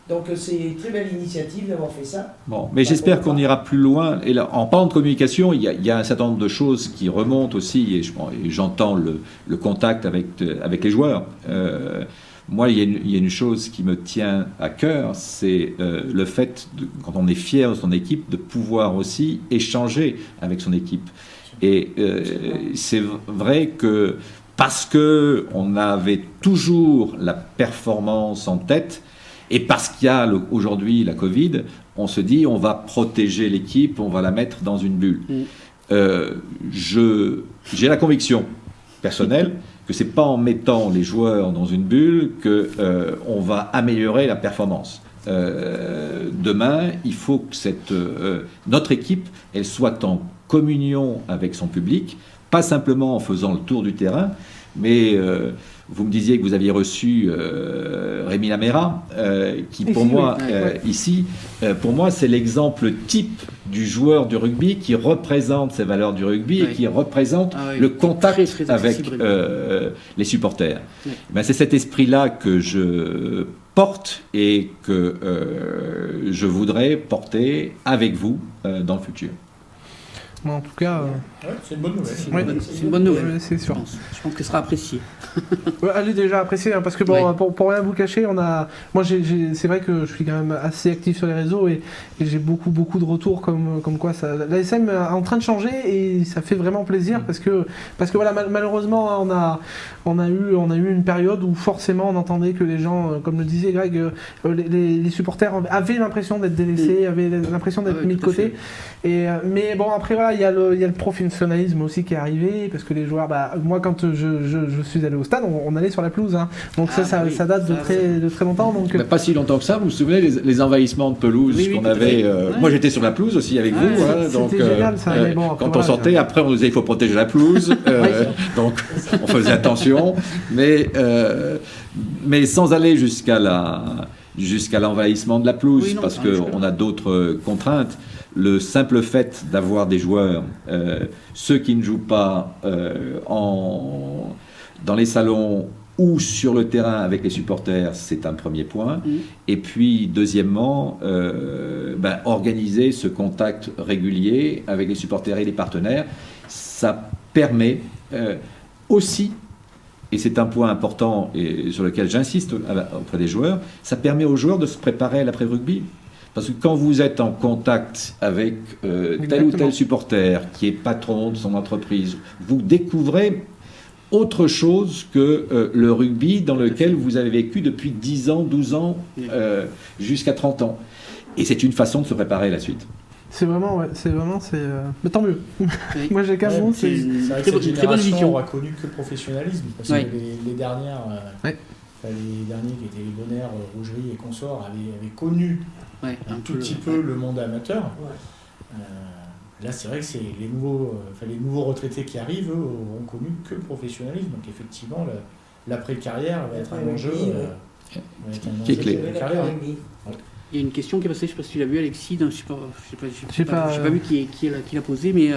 Donc c'est une très belle initiative d'avoir fait ça. Bon, mais j'espère qu'on ira plus loin. Et là, en parlant de communication, il y a un certain nombre de choses qui remontent aussi, et j'entends le contact avec les joueurs. Moi, il y a une chose qui me tient à cœur, c'est le fait, quand on est fier de son équipe, de pouvoir aussi échanger avec son équipe. Et c'est vrai que parce qu'on avait toujours la performance en tête, et parce qu'il y a aujourd'hui la Covid, on se dit on va protéger l'équipe, on va la mettre dans une bulle. J'ai la conviction personnelle que c'est pas en mettant les joueurs dans une bulle que on va améliorer la performance. Demain, il faut que notre équipe, elle soit en communion avec son public, pas simplement en faisant le tour du terrain, mais vous me disiez que vous aviez reçu Rémi Laméra, qui pour moi, ici, pour moi, c'est l'exemple type du joueur du rugby qui représente ces valeurs du rugby et qui représente le contact très avec les supporters. Ben, c'est cet esprit-là que je porte et que je voudrais porter avec vous dans le futur. En tout cas, c'est une bonne nouvelle. C'est une bonne nouvelle, c'est sûr. Je pense que ce sera apprécié. Elle est déjà appréciée, hein, parce que bon, pour rien vous cacher, c'est vrai que je suis quand même assez actif sur les réseaux et j'ai beaucoup de retours comme quoi l'ASM est en train de changer et ça fait vraiment plaisir parce que voilà, malheureusement on a eu une période où forcément on entendait que les gens, comme le disait Greg, les supporters avaient l'impression d'être délaissés, avaient l'impression d'être mis de côté. Mais bon, après voilà, il y a le professionnalisme aussi qui est arrivé, parce que les joueurs, moi quand je suis allé au stade, on allait sur la pelouse, hein. Donc ça date de très longtemps. Donc pas si longtemps que ça. Vous vous souvenez les envahissements de pelouse qu'on avait moi j'étais sur la pelouse aussi avec vous, hein, donc génial, ça. Bon, après, quand on sortait, après on nous disait il faut protéger la pelouse, donc on faisait attention, mais sans aller jusqu'à l'envahissement de la pelouse, parce qu'on a d'autres contraintes. Le simple fait d'avoir des joueurs, ceux qui ne jouent pas dans les salons ou sur le terrain avec les supporters, c'est un premier point. Et puis, deuxièmement, organiser ce contact régulier avec les supporters et les partenaires, ça permet aussi, et c'est un point important et sur lequel j'insiste auprès des joueurs, ça permet aux joueurs de se préparer à l'après-rugby. Parce que quand vous êtes en contact avec tel ou tel supporter qui est patron de son entreprise, vous découvrez autre chose que le rugby dans lequel vous avez vécu depuis 10 ans, 12 ans, jusqu'à 30 ans. Et c'est une façon de se préparer à la suite. C'est vraiment, mais tant mieux. Moi j'ai qu'un mot, c'est vrai que cette génération n'aura connu que le professionnalisme, parce que les dernières, les derniers qui étaient Bonner, Rougerie et consorts avaient connu un tout petit peu le monde amateur. Là, c'est vrai que c'est les nouveaux retraités qui arrivent, eux, ont connu que le professionnalisme. Donc, effectivement, l'après-carrière va être un enjeu. Qui est clé. Il y a une question qui est passée, je ne sais pas si tu l'as vu, Alexis, je n'ai pas vu qui l'a posée, mais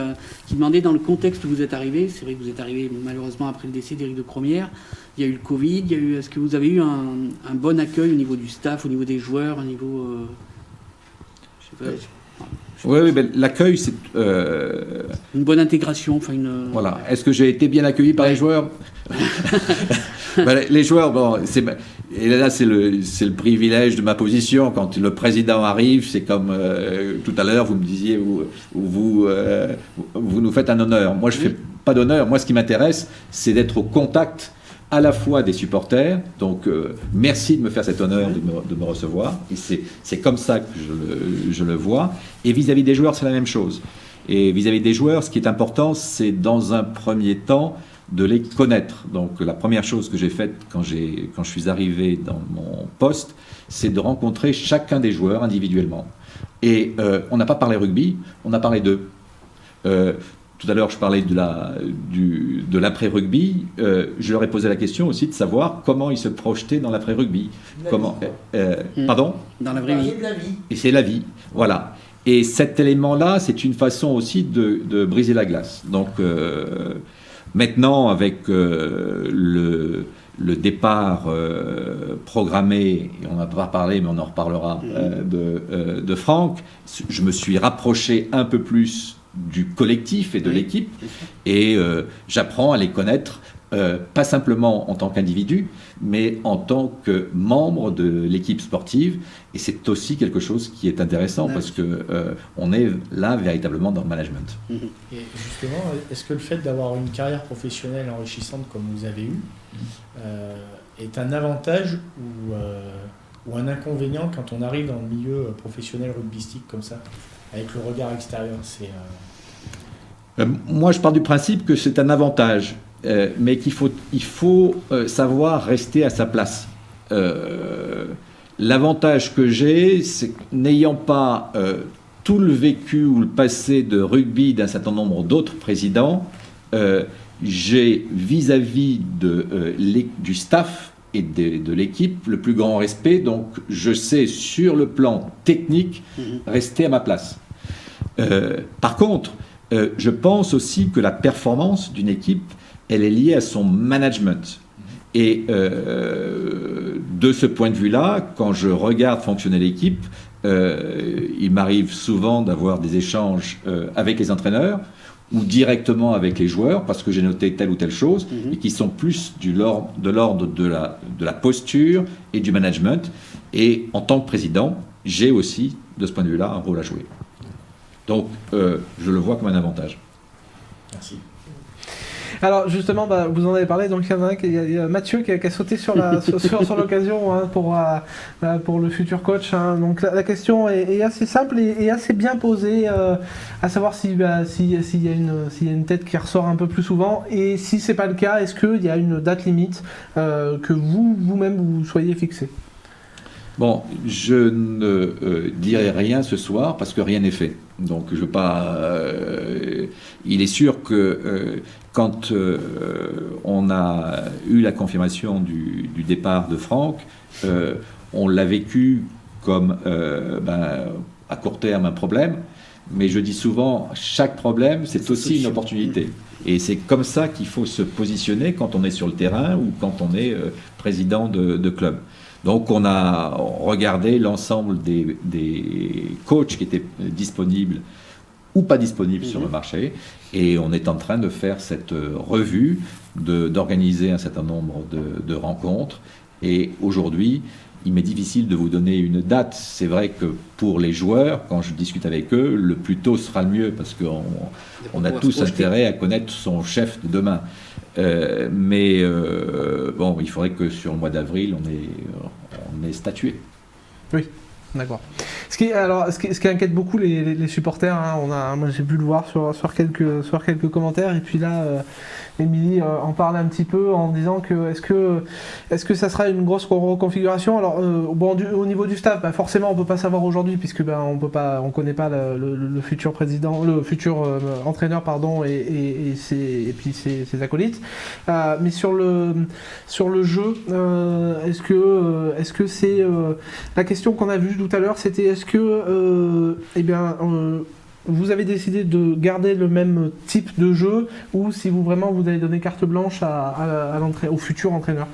qui demandait dans le contexte où vous êtes arrivé. C'est vrai que vous êtes arrivé malheureusement après le décès d'Éric de Cromière. Il y a eu le Covid. Est-ce que vous avez eu un bon accueil au niveau du staff, au niveau des joueurs, au niveau. Oui, ben, l'accueil, c'est... Une bonne intégration, Voilà. Est-ce que j'ai été bien accueilli par les joueurs? Les joueurs, bon, et là, c'est le privilège de ma position. Quand le président arrive, c'est comme tout à l'heure, vous me disiez, vous nous faites un honneur. Moi, je ne fais pas d'honneur. Moi, ce qui m'intéresse, c'est d'être au contact à la fois des supporters, donc merci de me faire cet honneur de me recevoir, et c'est comme ça que je le vois, et vis-à-vis des joueurs c'est la même chose, et vis-à-vis des joueurs ce qui est important c'est dans un premier temps de les connaître. Donc la première chose que j'ai faite quand je suis arrivé dans mon poste, c'est de rencontrer chacun des joueurs individuellement, et on n'a pas parlé rugby, on a parlé d'eux. Tout à l'heure, je parlais de l'après-rugby. Je leur ai posé la question aussi de savoir comment ils se projetaient dans l'après-rugby. Pardon ? Dans la vraie vie. Et c'est la vie, voilà. Et cet élément-là, c'est une façon aussi de briser la glace. Donc, maintenant, avec le départ programmé, et on n'en a pas parlé, mais on en reparlera, de Franck, je me suis rapproché un peu plus du collectif et de l'équipe, et j'apprends à les connaître, pas simplement en tant qu'individu, mais en tant que membre de l'équipe sportive, et c'est aussi quelque chose qui est intéressant, parce que on est là véritablement dans le management. Et justement, est-ce que le fait d'avoir une carrière professionnelle enrichissante comme vous avez eu est un avantage ou un inconvénient quand on arrive dans le milieu professionnel rugbystique comme ça, avec le regard extérieur? Moi, je pars du principe que c'est un avantage. mais qu'il faut savoir rester à sa place. L'avantage que j'ai, c'est que n'ayant pas tout le vécu ou le passé de rugby d'un certain nombre d'autres présidents, j'ai vis-à-vis du staff et de l'équipe le plus grand respect, donc je sais sur le plan technique rester à ma place. Par contre, je pense aussi que la performance d'une équipe, elle est liée à son management. Et de ce point de vue-là, quand je regarde fonctionner l'équipe, il m'arrive souvent d'avoir des échanges avec les entraîneurs ou directement avec les joueurs, parce que j'ai noté telle ou telle chose, et qui sont plus de l'ordre de la posture et du management. Et en tant que président, j'ai aussi, de ce point de vue-là, un rôle à jouer. Donc, je le vois comme un avantage. Merci. Alors justement, vous en avez parlé, donc il y a Mathieu qui a sauté sur l'occasion hein, pour le futur coach. Hein. Donc la question est assez simple et assez bien posée, à savoir s'il y a une tête qui ressort un peu plus souvent, et si c'est pas le cas, est-ce qu'il y a une date limite que vous-même vous soyez fixé? Bon, je ne dirai rien ce soir parce que rien n'est fait. Donc, je veux pas. Il est sûr que quand on a eu la confirmation du départ de Franck, on l'a vécu comme à court terme un problème. Mais je dis souvent, chaque problème, c'est aussi une opportunité. Et c'est comme ça qu'il faut se positionner quand on est sur le terrain ou quand on est président de club. Donc on a regardé l'ensemble des coachs qui étaient disponibles ou pas disponibles sur le marché, et on est en train de faire cette revue, d'organiser un certain nombre de rencontres. Et aujourd'hui, il m'est difficile de vous donner une date. C'est vrai que pour les joueurs, quand je discute avec eux, le plus tôt sera le mieux, parce qu'on a tous intérêt à connaître son chef de demain. Mais bon, il faudrait que sur le mois d'avril, on ait statué. Oui, d'accord. Ce qui inquiète beaucoup les supporters, hein, moi j'ai pu le voir sur quelques commentaires, et puis là, Émilie en parle un petit peu en disant que est-ce que ça sera une grosse reconfiguration. Alors au niveau du staff, forcément on peut pas savoir aujourd'hui, puisque on connaît pas le futur président, le futur entraîneur pardon, et puis ses acolytes. Mais sur le jeu, est-ce que c'est la question qu'on a vue tout à l'heure, c'était est-ce que vous avez décidé de garder le même type de jeu, ou si vous allez donner carte blanche au futur entraîneur?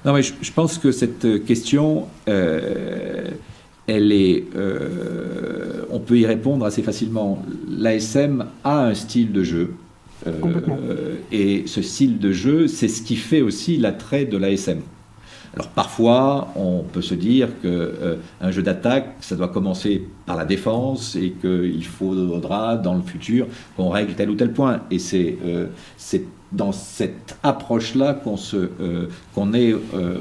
Non, mais je pense que cette question, elle est, on peut y répondre assez facilement. L'ASM a un style de jeu. Et ce style de jeu, c'est ce qui fait aussi l'attrait de l'ASM. Alors parfois, on peut se dire qu'un jeu d'attaque, ça doit commencer par la défense et qu'il faudra dans le futur qu'on règle tel ou tel point. Et c'est dans cette approche-là qu'on est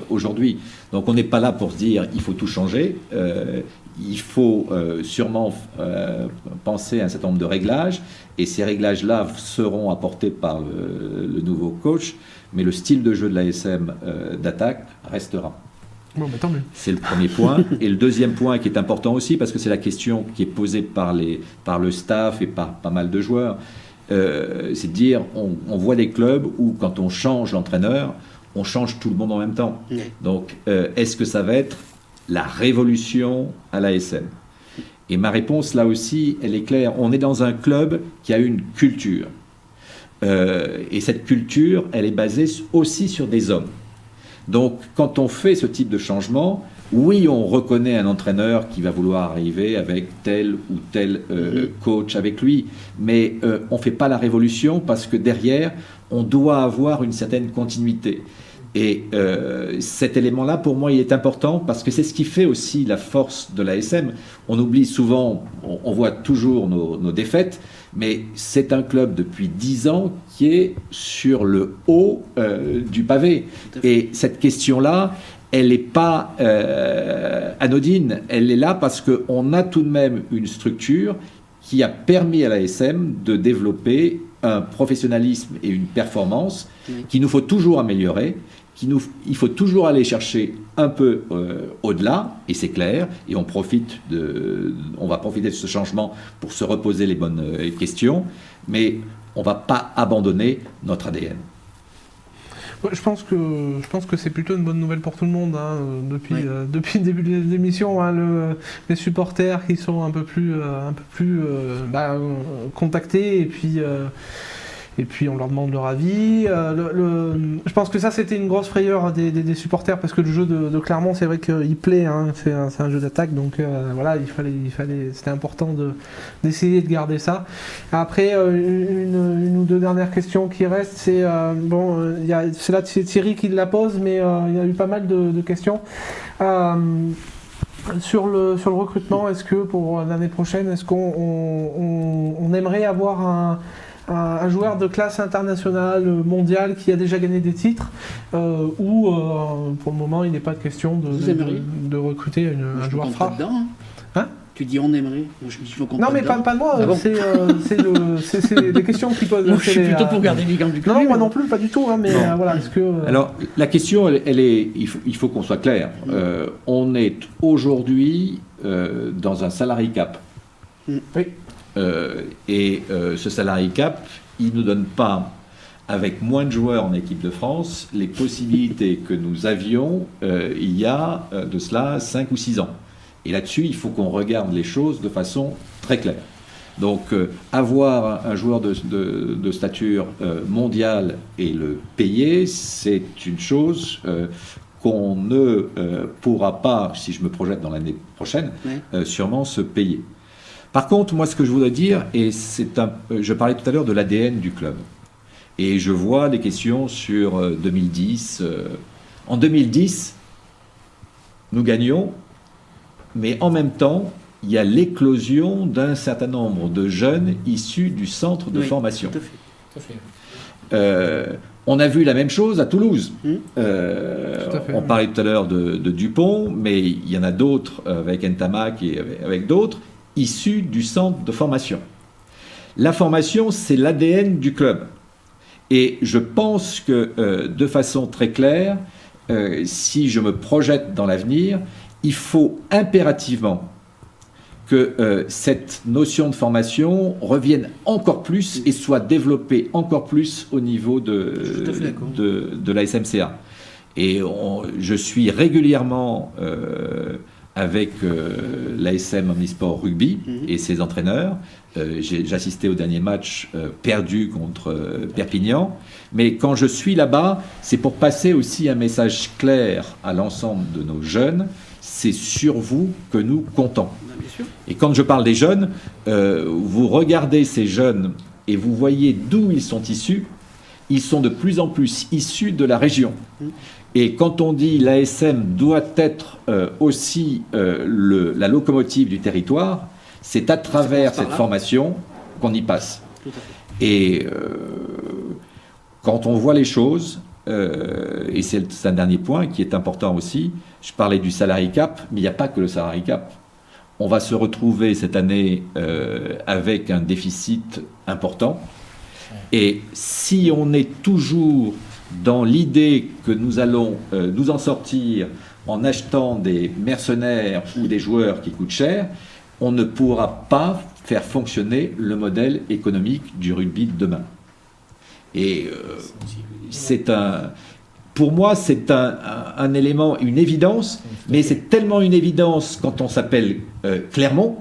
aujourd'hui. Donc on n'est pas là pour se dire il faut tout changer. Il faut sûrement penser à un certain nombre de réglages, et ces réglages-là seront apportés par le nouveau coach, mais le style de jeu de l'ASM d'attaque restera. Bon, tant mieux. C'est le premier point. Et le deuxième point qui est important aussi, parce que c'est la question qui est posée par le staff et par pas mal de joueurs, c'est de dire, on voit des clubs où quand on change l'entraîneur, on change tout le monde en même temps. Oui. Donc, est-ce que ça va être la révolution à l'ASM? Et ma réponse, là aussi, elle est claire. On est dans un club qui a une culture. Et cette culture, elle est basée aussi sur des hommes. Donc, quand on fait ce type de changement, oui, on reconnaît un entraîneur qui va vouloir arriver avec tel ou tel coach avec lui, mais on ne fait pas la révolution, parce que derrière, on doit avoir une certaine continuité. Et cet élément-là, pour moi, il est important, parce que c'est ce qui fait aussi la force de l'ASM. On oublie souvent, on voit toujours nos défaites, mais c'est un club depuis 10 ans qui est sur le haut du pavé. Et cette question-là, elle n'est pas anodine. Elle est là parce qu'on a tout de même une structure qui a permis à l'ASM de développer un professionnalisme et une performance qu'il nous faut toujours améliorer, il faut toujours aller chercher un peu au-delà, et c'est clair, et on va profiter de ce changement pour se reposer les bonnes questions, mais on ne va pas abandonner notre ADN. Je pense que c'est plutôt une bonne nouvelle pour tout le monde, hein, depuis le début de l'émission, hein, les supporters qui sont un peu plus contactés, et puis on leur demande leur avis. Je pense que ça, c'était une grosse frayeur des supporters, parce que le jeu de Clermont, c'est vrai qu'il plaît, hein, c'est un jeu d'attaque, donc voilà, c'était important d'essayer de garder ça. Après, une ou deux dernières questions qui restent, c'est là c'est Thierry qui la pose, mais il y a eu pas mal de questions. Sur le recrutement, est-ce que pour l'année prochaine, est-ce qu'on aimerait avoir un joueur de classe internationale, mondiale, qui a déjà gagné des titres, ou pour le moment il n'est pas de question de recruter un joueur phare. Hein, tu dis on aimerait. Moi, je dis faut qu'on. Non mais pas moi, c'est des questions qui posent. Moi je suis plutôt pour garder les gants du club. Non, moi non plus, pas du tout, hein, mais voilà, est-ce que... Alors la question, elle est, il faut qu'on soit clair. On est aujourd'hui dans un salary cap. Oui. Ce salary cap, il ne nous donne pas, avec moins de joueurs en équipe de France, les possibilités que nous avions il y a de cela 5 ou 6 ans. Et là-dessus, il faut qu'on regarde les choses de façon très claire. Donc, avoir un joueur de stature mondiale et le payer, c'est une chose qu'on ne pourra pas, si je me projette dans l'année prochaine, sûrement se payer. Par contre, moi, ce que je voudrais dire, et je parlais tout à l'heure de l'ADN du club, et je vois des questions sur 2010. En 2010, nous gagnons, mais en même temps, il y a l'éclosion d'un certain nombre de jeunes issus du centre de formation. Tout à fait. On a vu la même chose à Toulouse. On parlait tout à l'heure de Dupont, mais il y en a d'autres avec Ntamak et avec d'autres, issus du centre de formation. La formation, c'est l'ADN du club. Et je pense que, de façon très claire, si je me projette dans l'avenir, il faut impérativement que cette notion de formation revienne encore plus et soit développée encore plus au niveau de la SMCA. Et je suis régulièrement avec l'ASM Omnisport Rugby et ses entraîneurs. J'ai assisté au dernier match perdu contre Perpignan. Mais quand je suis là-bas, c'est pour passer aussi un message clair à l'ensemble de nos jeunes. C'est sur vous que nous comptons. Et quand je parle des jeunes, vous regardez ces jeunes et vous voyez d'où ils sont issus. Ils sont de plus en plus issus de la région. Et quand on dit l'ASM doit être aussi la locomotive du territoire, c'est à travers cette formation qu'on y passe. Et quand on voit les choses, et c'est un dernier point qui est important aussi, je parlais du salary cap, mais il n'y a pas que le salary cap. On va se retrouver cette année avec un déficit important. Et si on est toujours dans l'idée que nous allons nous en sortir en achetant des mercenaires ou des joueurs qui coûtent cher, on ne pourra pas faire fonctionner le modèle économique du rugby de demain. Et pour moi, c'est un élément, une évidence, mais c'est tellement une évidence quand on s'appelle Clermont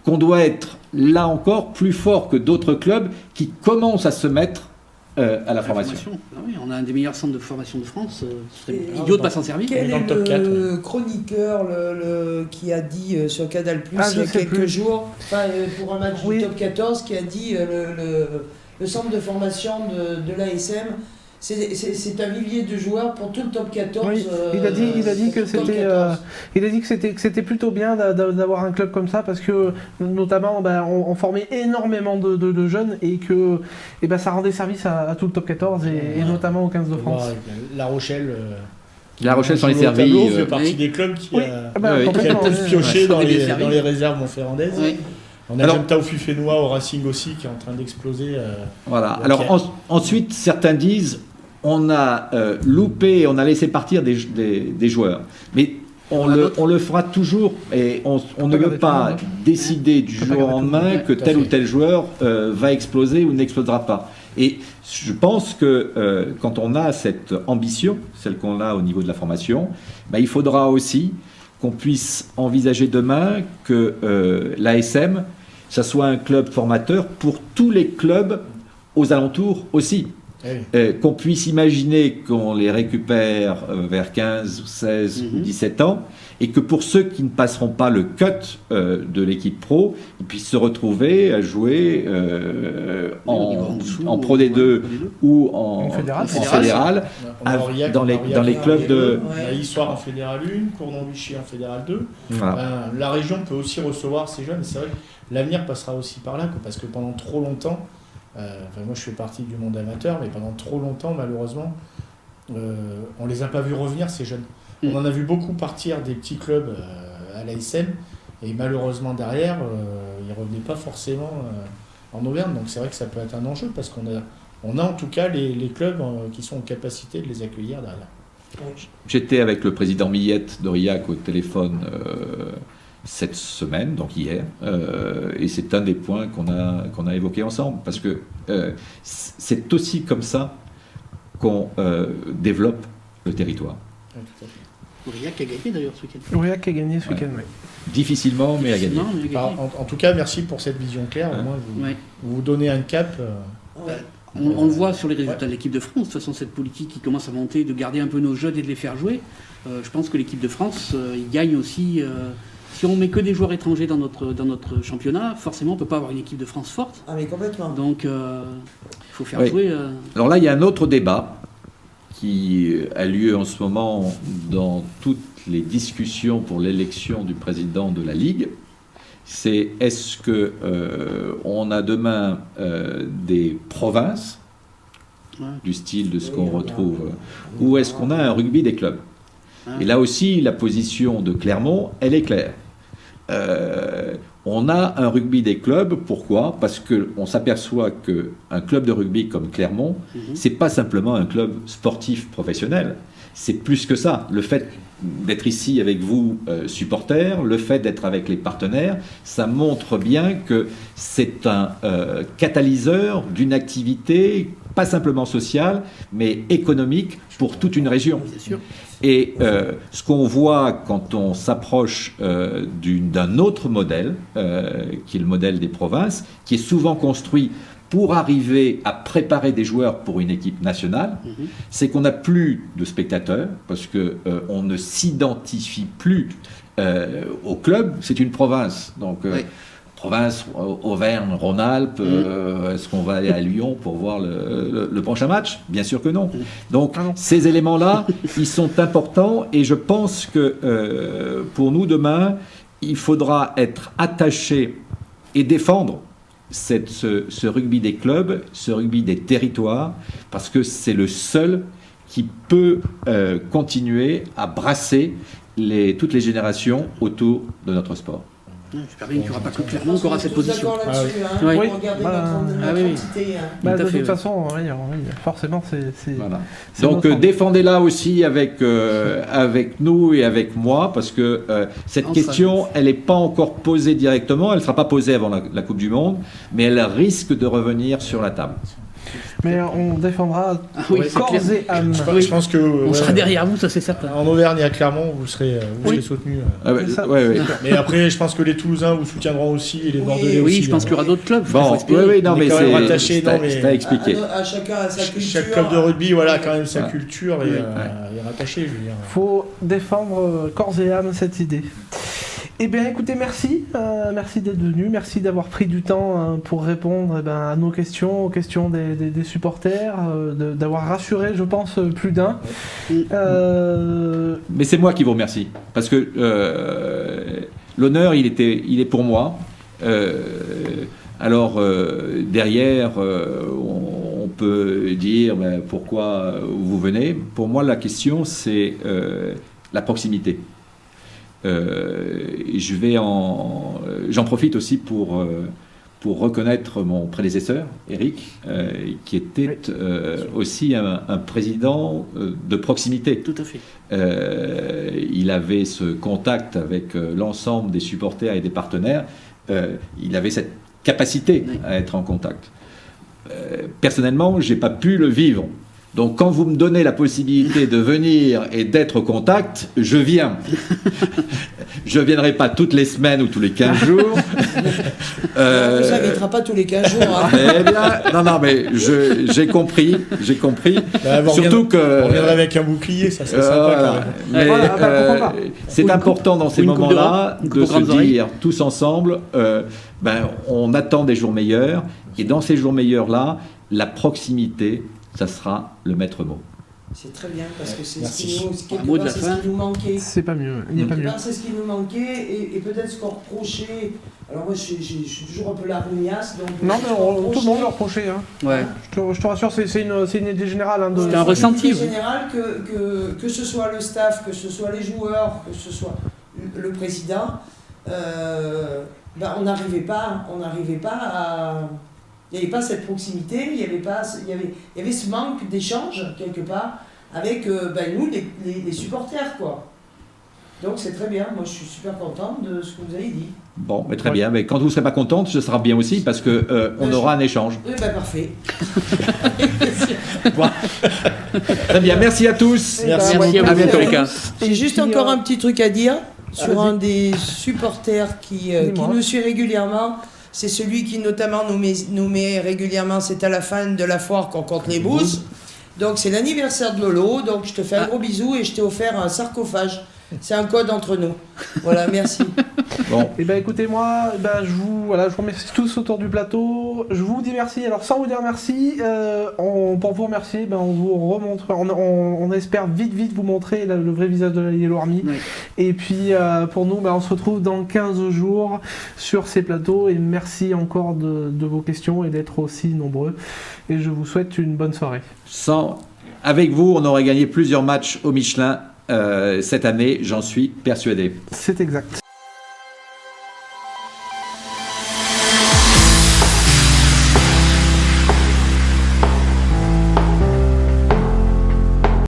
qu'on doit être là encore plus fort que d'autres clubs qui commencent à se mettre à la formation. Ah oui, on a un des meilleurs centres de formation de France. Ce serait idiot de ne pas s'en servir. Quel est le chroniqueur qui a dit sur Canal+ il y a quelques jours, pour un match du top 14, qui a dit le centre de formation de l'ASM, c'est un vivier de joueurs pour tout le top 14. Oui, il a dit que c'était plutôt bien d'avoir un club comme ça, parce que notamment on formait énormément de jeunes et que ça rendait service à tout le top 14 et notamment au 15 de France. La Rochelle. La Rochelle s'en est servi. Fait partie des clubs qui a complètement, le plus pioché dans les réserves montferrandaises. Oui. On a Alors- Jemta Fénois au Racing aussi qui est en train d'exploser. Voilà. Ok. Alors ensuite, certains disent on a loupé, on a laissé partir des joueurs. Mais on le fera toujours et on ne pas veut garder pas tout le monde. décider du On peut pas jour au garder tout le lendemain monde. que Tout à tel ou fait. tel joueur va exploser ou n'explosera pas. Et je pense que quand on a cette ambition, celle qu'on a au niveau de la formation, ben, il faudra aussi qu'on puisse envisager demain que l'ASM, ça soit un club formateur pour tous les clubs aux alentours aussi. Eh oui. Qu'on puisse imaginer qu'on les récupère vers 15, 16 ou 17 ans, et que pour ceux qui ne passeront pas le cut de l'équipe pro, ils puissent se retrouver à jouer Au niveau en dessous, en Pro D2 Pro D2. ou en En fédéral. en fédéral, On a Aurillac, dans on a les Aurillac clubs en de... Fédéral 2, On a Issoire en Fédéral 1, Cournon-Vichy en Fédéral 2. Voilà. La région peut aussi recevoir ces jeunes. Et c'est vrai que l'avenir passera aussi par là, quoi, parce que pendant trop longtemps, moi je fais partie du monde amateur, mais pendant trop longtemps, malheureusement, on les a pas vus revenir, ces jeunes. On en a vu beaucoup partir des petits clubs à l'ASM, et malheureusement derrière, ils ne revenaient pas forcément en Auvergne. Donc c'est vrai que ça peut être un enjeu, parce qu'on a en tout cas les clubs qui sont en capacité de les accueillir derrière. J'étais avec le président Millette d'Aurillac au téléphone cette semaine, donc hier, et c'est un des points qu'on a évoqué ensemble, parce que c'est aussi comme ça qu'on développe le territoire. Ouais, tout à fait. Aurillac a gagné d'ailleurs ce week-end. Aurillac a gagné ce week-end, oui. Difficilement, mais à gagner. Non, mais il a Enfin, gagné. en tout cas, merci pour cette vision claire. Au moins, Ouais. vous donnez un cap. On le voit sur les résultats de l'équipe de France. De toute façon, cette politique qui commence à monter, de garder un peu nos jeunes et de les faire jouer, je pense que l'équipe de France, il gagne aussi. Si on met que des joueurs étrangers dans notre championnat, forcément, on ne peut pas avoir une équipe de France forte. Ah, mais complètement. Donc, il faut faire Oui. jouer. Alors là, il y a un autre débat qui a lieu en ce moment dans toutes les discussions pour l'élection du président de la Ligue. C'est est-ce que on a demain des provinces Ouais. du style de ce Oui, qu'on on a- retrouve, ou est-ce qu'on a un rugby des clubs? Et là aussi, la position de Clermont, elle est claire. On a un rugby des clubs, pourquoi? Parce qu'on s'aperçoit qu'un club de rugby comme Clermont, c'est pas simplement un club sportif professionnel, c'est plus que ça. Le fait d'être ici avec vous, supporters, le fait d'être avec les partenaires, ça montre bien que c'est un catalyseur d'une activité, pas simplement sociale, mais économique pour toute une région. C'est sûr. Et ce qu'on voit quand on s'approche d'un autre modèle, qui est le modèle des provinces, qui est souvent construit pour arriver à préparer des joueurs pour une équipe nationale, c'est qu'on n'a plus de spectateurs, parce qu'on ne s'identifie plus au club, c'est une province. Donc, Oui. province, Auvergne, Rhône-Alpes, est-ce qu'on va aller à Lyon pour voir le prochain match? Bien sûr que non. Donc Ah non. ces éléments-là, ils sont importants et je pense que pour nous demain, il faudra être attaché et défendre ce rugby des clubs, ce rugby des territoires, parce que c'est le seul qui peut continuer à brasser toutes les générations autour de notre sport. J'espère bien qu'il n'y aura pas que Clermont qui aura cette Tous position. d'accord là-dessus, hein. oui. Oui. Regardez Bah, notre ah oui, oui. entité, hein. Bah, Tout à de fait, toute oui. façon, oui, forcément, c'est Voilà. c'est Donc notre- défendez-la aussi avec nous et avec moi, parce que cette On question, elle n'est pas encore posée directement, elle ne sera pas posée avant la Coupe du Monde, mais elle risque de revenir sur la table. Mais on défendra Ah oui, c'est corps clair. et âme. Je pense que On ouais, sera derrière vous, ça c'est certain. en Auvergne et à Clermont, vous serez Oui. soutenus. Ah ouais, Ça, ouais, ouais. Mais après, je pense que les Toulousains vous soutiendront aussi et les Bordelais Oui, aussi. je pense qu'il y aura d'autres clubs. faut Bon, espérer. oui, non, On est mais quand même rattachés, c'est non, mais- c'est à expliquer. À chacun a sa culture. Chaque club de rugby, voilà, quand même sa Ouais. culture Oui. est rattachée, je veux dire. Faut défendre corps et âme cette idée. Eh bien, écoutez, merci. Merci d'être venu. Merci d'avoir pris du temps pour répondre à nos questions, aux questions des supporters, d'avoir rassuré, je pense, plus d'un. Mais c'est moi qui vous remercie, parce que l'honneur, il est pour moi. Alors, derrière, on peut dire pourquoi vous venez. Pour moi, la question, c'est la proximité. J'en profite aussi pour reconnaître mon prédécesseur, Eric, qui était aussi un président de proximité. Tout à fait. Il avait ce contact avec l'ensemble des supporters et des partenaires. Il avait cette capacité à être en contact. Personnellement, je n'ai pas pu le vivre. Donc quand vous me donnez la possibilité de venir et d'être au contact, je viens. Je ne viendrai pas toutes les semaines ou tous les 15 jours. Ça n'invitera pas tous les 15 jours. Hein. Eh bien, non, mais j'ai compris. Surtout que... On viendrait avec un bouclier, ça serait sympa quand même. Mais pourquoi pas. c'est important dans ces moments-là de se dire tous ensemble, on attend des jours meilleurs. Et dans ces jours meilleurs-là, la proximité, ça sera le maître mot. C'est très bien, parce que c'est ce Merci. qui nous manquait. C'est pas mieux, il n'y a pas mieux. C'est ce qui nous manquait, et peut-être ce qu'on reprochait. Alors moi, je suis toujours un peu la rugnasse. Donc Non, mais tout le monde le reprochait. Hein. Ouais. Je te rassure, c'est une idée générale. Hein, C'est un ressenti. En général, que ce soit le staff, que ce soit les joueurs, que ce soit le président, on n'arrivait pas à... Il n'y avait pas cette proximité, il y avait ce manque d'échange, quelque part, avec nous, les supporters, quoi. Donc c'est très bien, moi je suis super contente de ce que vous avez dit. Bon, mais très bien, mais quand vous ne serez pas contente, ce sera bien aussi, parce qu'on aura un échange. Oui, parfait. Bon. Très bien, merci à tous. Merci à vous. À bientôt. J'ai juste encore un petit truc à dire sur un des supporters qui nous suit régulièrement. C'est celui qui notamment nous met régulièrement, c'est à la fin de la foire qu'on compte les bouses. Donc c'est l'anniversaire de Lolo, donc je te fais un gros bisou et je t'ai offert un sarcophage. C'est un code entre nous. Voilà, merci. Bon. Et écoutez, moi, je vous remercie tous autour du plateau. Je vous dis merci. Alors sans vous dire merci, pour vous remercier, on vous remontre, on espère vite vous montrer le vrai visage de la Yellow Army. Oui. Et puis pour nous, on se retrouve dans 15 jours sur ces plateaux. Et merci encore de vos questions et d'être aussi nombreux. Et je vous souhaite une bonne soirée. Avec vous, on aurait gagné plusieurs matchs au Michelin cette année, j'en suis persuadé. C'est exact.